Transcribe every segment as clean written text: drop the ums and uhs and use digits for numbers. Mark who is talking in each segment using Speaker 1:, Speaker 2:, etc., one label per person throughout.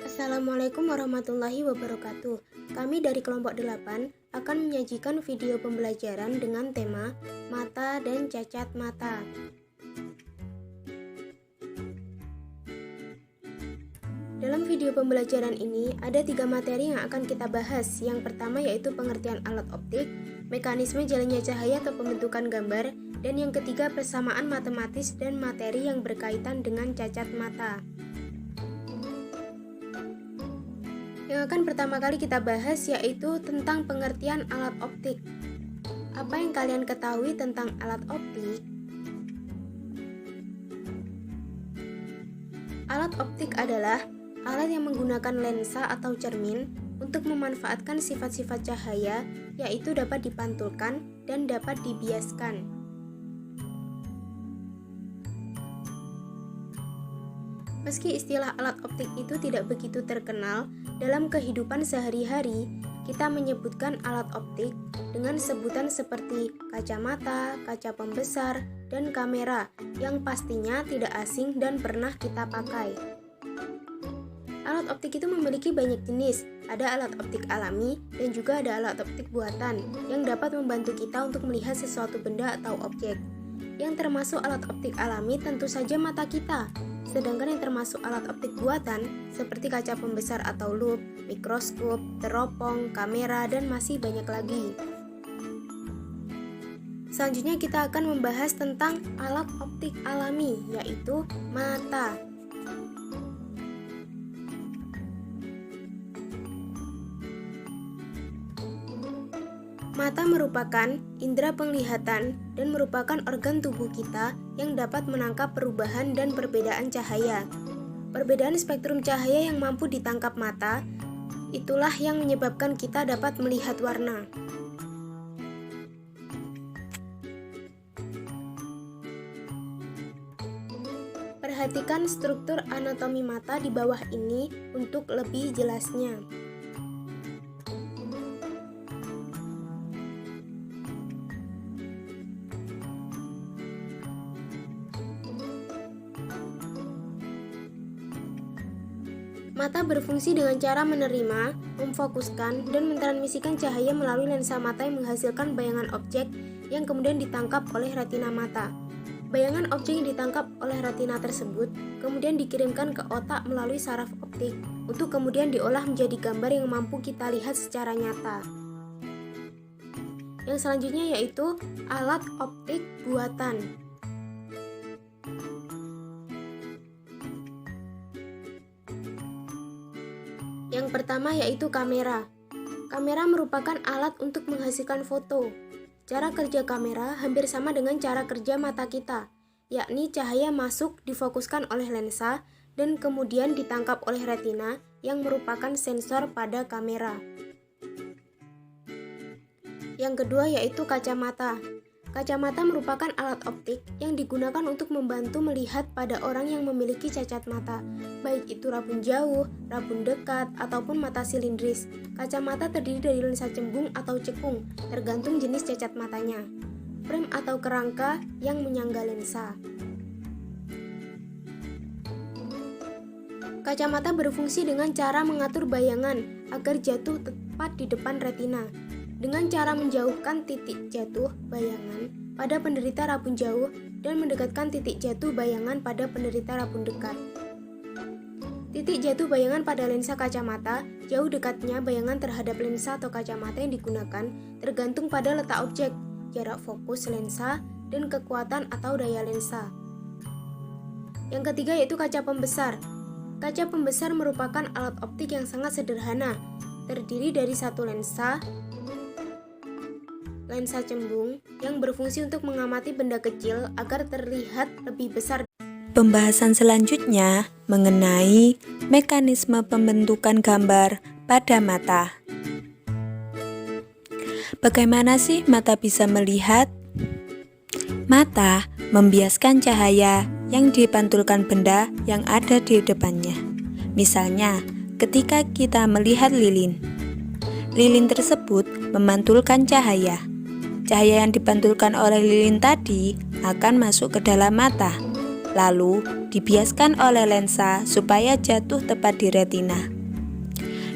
Speaker 1: Assalamualaikum warahmatullahi wabarakatuh. Kami dari kelompok 8 akan menyajikan video pembelajaran dengan tema mata dan cacat mata. Dalam video pembelajaran ini ada 3 materi yang akan kita bahas. Yang pertama yaitu pengertian alat optik, mekanisme jalannya cahaya atau pembentukan gambar, dan yang ketiga persamaan matematis dan materi yang berkaitan dengan cacat mata. Yang akan pertama kali kita bahas yaitu tentang pengertian alat optik. Apa yang kalian ketahui tentang alat optik? Alat optik adalah alat yang menggunakan lensa atau cermin untuk memanfaatkan sifat-sifat cahaya, yaitu dapat dipantulkan dan dapat dibiaskan. Meski istilah alat optik itu tidak begitu terkenal, dalam kehidupan sehari-hari kita menyebutkan alat optik dengan sebutan seperti kacamata, kaca pembesar, dan kamera yang pastinya tidak asing dan pernah kita pakai. Alat optik itu memiliki banyak jenis, ada alat optik alami dan juga ada alat optik buatan yang dapat membantu kita untuk melihat sesuatu benda atau objek. Yang termasuk alat optik alami tentu saja mata kita, sedangkan yang termasuk alat optik buatan seperti kaca pembesar atau lup, mikroskop, teropong, kamera, dan masih banyak lagi. Selanjutnya kita akan membahas tentang alat optik alami, yaitu mata. Mata merupakan indera penglihatan dan merupakan organ tubuh kita yang dapat menangkap perubahan dan perbedaan cahaya. Perbedaan spektrum cahaya yang mampu ditangkap mata, itulah yang menyebabkan kita dapat melihat warna. Perhatikan struktur anatomi mata di bawah ini untuk lebih jelasnya. Mata berfungsi dengan cara menerima, memfokuskan, dan mentransmisikan cahaya melalui lensa mata yang menghasilkan bayangan objek yang kemudian ditangkap oleh retina mata. Bayangan objek yang ditangkap oleh retina tersebut kemudian dikirimkan ke otak melalui saraf optik untuk kemudian diolah menjadi gambar yang mampu kita lihat secara nyata. Yang selanjutnya yaitu alat optik buatan. Yang pertama yaitu kamera. Kamera merupakan alat untuk menghasilkan foto. Cara kerja kamera hampir sama dengan cara kerja mata kita, yakni cahaya masuk difokuskan oleh lensa dan kemudian ditangkap oleh retina yang merupakan sensor pada kamera. Yang kedua yaitu kacamata. Kacamata merupakan alat optik yang digunakan untuk membantu melihat pada orang yang memiliki cacat mata, baik itu rabun jauh, rabun dekat, ataupun mata silindris. Kacamata terdiri dari lensa cembung atau cekung, tergantung jenis cacat matanya. Frame atau kerangka yang menyangga lensa. Kacamata berfungsi dengan cara mengatur bayangan agar jatuh tepat di depan retina, dengan cara menjauhkan titik jatuh bayangan pada penderita rabun jauh dan mendekatkan titik jatuh bayangan pada penderita rabun dekat. Titik jatuh bayangan pada lensa kacamata, jauh dekatnya bayangan terhadap lensa atau kacamata yang digunakan tergantung pada letak objek, jarak fokus lensa, dan kekuatan atau daya lensa. Yang ketiga yaitu kaca pembesar. Kaca pembesar merupakan alat optik yang sangat sederhana, terdiri dari satu lensa cembung yang berfungsi untuk mengamati benda kecil agar terlihat lebih besar.
Speaker 2: Pembahasan selanjutnya mengenai mekanisme pembentukan gambar pada mata. Bagaimana sih mata bisa melihat? Mata membiaskan cahaya yang dipantulkan benda yang ada di depannya. Misalnya, ketika kita melihat lilin. Lilin tersebut memantulkan cahaya. Cahaya yang dipantulkan oleh lilin tadi akan masuk ke dalam mata. lalu dibiaskan oleh lensa supaya jatuh tepat di retina.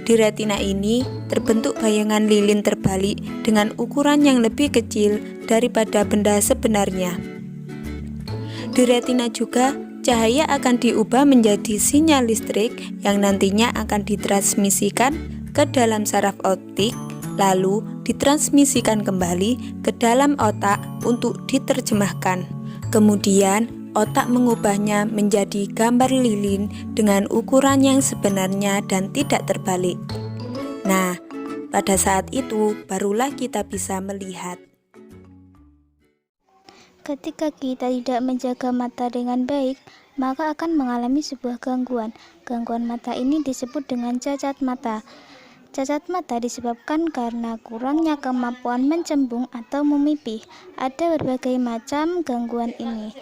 Speaker 2: Di retina ini terbentuk bayangan lilin terbalik dengan ukuran yang lebih kecil daripada benda sebenarnya. Di retina juga, cahaya akan diubah menjadi sinyal listrik yang nantinya akan ditransmisikan ke dalam saraf optik, lalu ditransmisikan kembali ke dalam otak untuk diterjemahkan. Kemudian, otak mengubahnya menjadi gambar lilin dengan ukuran yang sebenarnya dan tidak terbalik. Nah, pada saat itu barulah kita bisa melihat.
Speaker 3: Ketika kita tidak menjaga mata dengan baik, maka akan mengalami sebuah gangguan. Gangguan mata ini disebut dengan cacat mata. Cacat mata disebabkan karena kurangnya kemampuan mencembung atau memipih. Ada berbagai macam gangguan ini,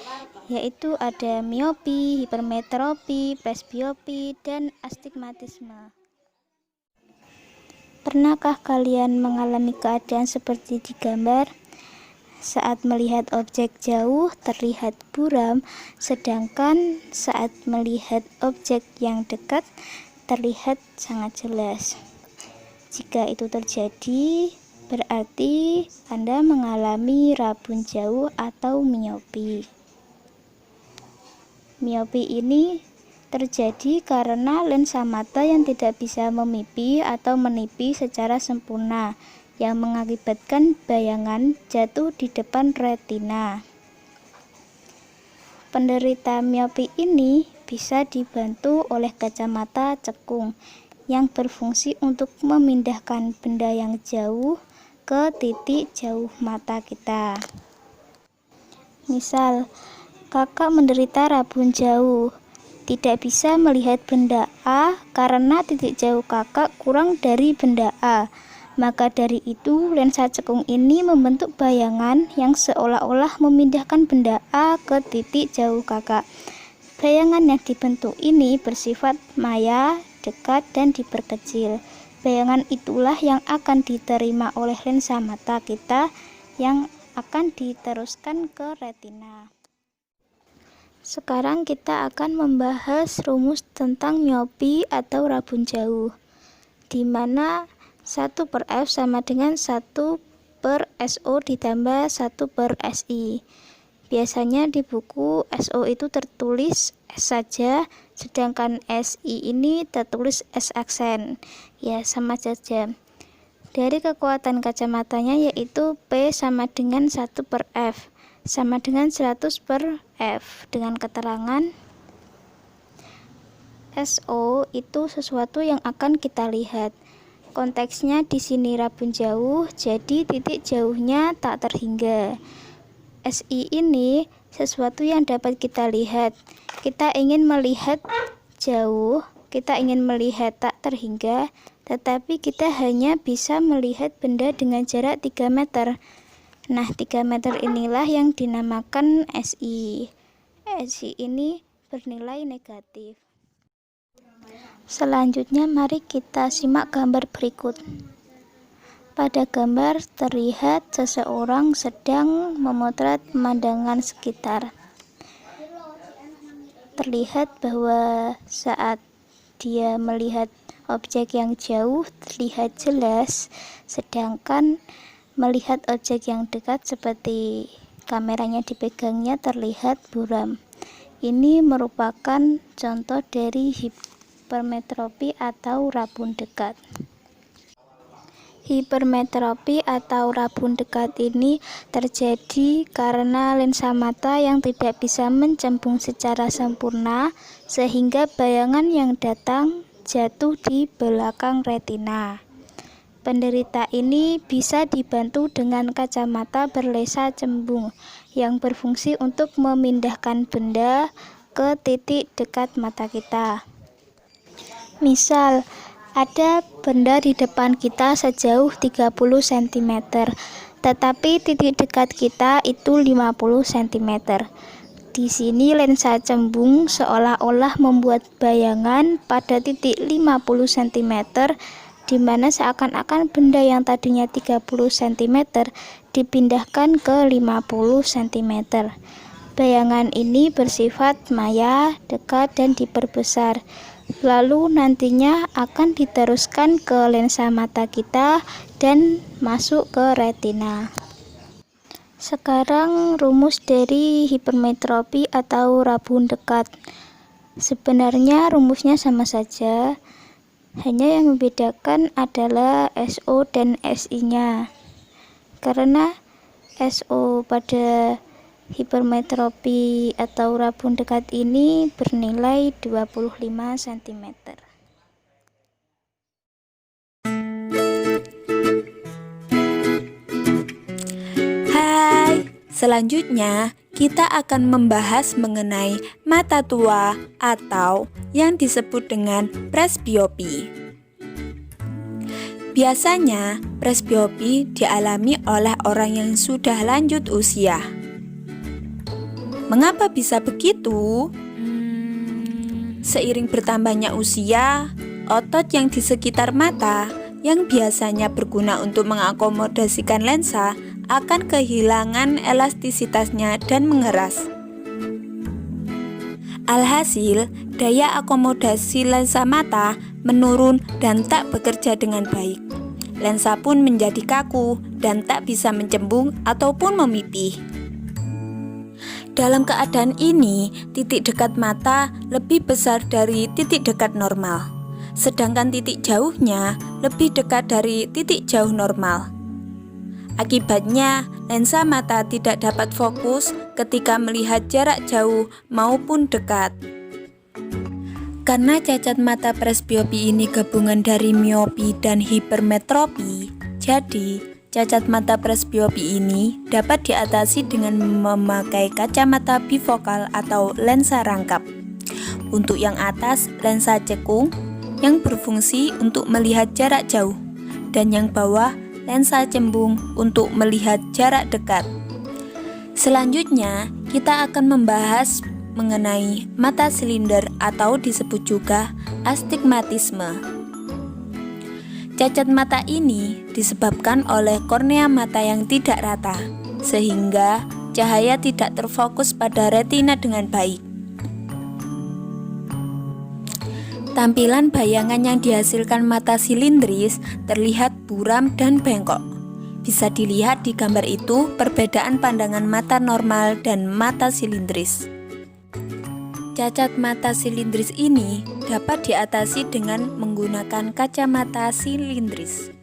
Speaker 3: yaitu ada miopi, hipermetropi, presbiopi, dan astigmatisme. Pernahkah kalian mengalami keadaan seperti di gambar? Saat melihat objek jauh terlihat buram, sedangkan saat melihat objek yang dekat terlihat sangat jelas. Jika itu terjadi, berarti Anda mengalami rabun jauh atau miopi. Miopi ini terjadi karena lensa mata yang tidak bisa memipih atau menipih secara sempurna, yang mengakibatkan bayangan jatuh di depan retina. Penderita miopi ini bisa dibantu oleh kacamata cekung yang berfungsi untuk memindahkan benda yang jauh ke titik jauh mata kita. Misal, kakak menderita rabun jauh, tidak bisa melihat benda A karena titik jauh kakak kurang dari benda A. Maka dari itu, lensa cekung ini membentuk bayangan yang seolah-olah memindahkan benda A ke titik jauh kakak. Bayangan yang dibentuk ini bersifat maya, dekat, dan diperkecil. Bayangan itulah yang akan diterima oleh lensa mata kita yang akan diteruskan ke retina. Sekarang kita akan membahas rumus tentang miopi atau rabun jauh, di mana 1/F sama dengan 1/SO ditambah 1/SI. Biasanya di buku SO itu tertulis S saja, sedangkan SI ini tertulis S aksen. Ya, sama saja. Dari kekuatan kacamatanya yaitu P sama dengan 1/F, sama dengan 100/F, dengan keterangan SO itu sesuatu yang akan kita lihat. Konteksnya di sini rabun jauh, jadi titik jauhnya tak terhingga. SI ini sesuatu yang dapat kita lihat. Kita ingin melihat jauh, kita ingin melihat tak terhingga, tetapi kita hanya bisa melihat benda dengan jarak 3 meter. Nah, 3 meter inilah yang dinamakan SI. SI ini bernilai negatif. Selanjutnya mari kita simak gambar berikut. Pada gambar terlihat seseorang sedang memotret pemandangan sekitar. Terlihat bahwa saat dia melihat objek yang jauh terlihat jelas, sedangkan melihat objek yang dekat seperti kameranya dipegangnya terlihat buram. Ini merupakan contoh dari hipermetropi atau rabun dekat. Hipermetropi atau rabun dekat ini terjadi karena lensa mata yang tidak bisa mencembung secara sempurna sehingga bayangan yang datang jatuh di belakang retina. Penderita ini bisa dibantu dengan kacamata berlensa cembung yang berfungsi untuk memindahkan benda ke titik dekat mata kita. Misal, ada benda di depan kita sejauh 30 cm, tetapi titik dekat kita itu 50 cm. Di sini lensa cembung seolah-olah membuat bayangan pada titik 50 cm, di mana seakan-akan benda yang tadinya 30 cm dipindahkan ke 50 cm. Bayangan ini bersifat maya, dekat, dan diperbesar. Lalu nantinya akan diteruskan ke lensa mata kita dan masuk ke retina. Sekarang rumus dari hipermetropi atau rabun dekat. Sebenarnya rumusnya sama saja, hanya yang membedakan adalah SO dan SI-nya. Karena SO pada hipermetropi atau rabun dekat ini bernilai 25 cm.
Speaker 2: Hai, selanjutnya kita akan membahas mengenai mata tua atau yang disebut dengan presbiopi. Biasanya, presbiopi dialami oleh orang yang sudah lanjut usia. Mengapa bisa begitu? Seiring bertambahnya usia, otot yang di sekitar mata yang biasanya berguna untuk mengakomodasikan lensa akan kehilangan elastisitasnya dan mengeras. Alhasil, daya akomodasi lensa mata menurun dan tak bekerja dengan baik. Lensa pun menjadi kaku dan tak bisa mencembung ataupun memipih. Dalam keadaan ini, titik dekat mata lebih besar dari titik dekat normal, sedangkan titik jauhnya lebih dekat dari titik jauh normal. Akibatnya, lensa mata tidak dapat fokus ketika melihat jarak jauh maupun dekat. Karena cacat mata presbiopi ini gabungan dari miopi dan hipermetropi, jadi cacat mata presbiopi ini dapat diatasi dengan memakai kacamata bifokal atau lensa rangkap. Untuk yang atas, lensa cekung yang berfungsi untuk melihat jarak jauh, dan yang bawah, lensa cembung untuk melihat jarak dekat. Selanjutnya, kita akan membahas mengenai mata silinder atau disebut juga astigmatisme. Cacat mata ini disebabkan oleh kornea mata yang tidak rata, sehingga cahaya tidak terfokus pada retina dengan baik. Tampilan bayangan yang dihasilkan mata silindris terlihat buram dan bengkok. Bisa dilihat di gambar itu perbedaan pandangan mata normal dan mata silindris. Cacat mata silindris ini dapat diatasi dengan menggunakan kacamata silindris.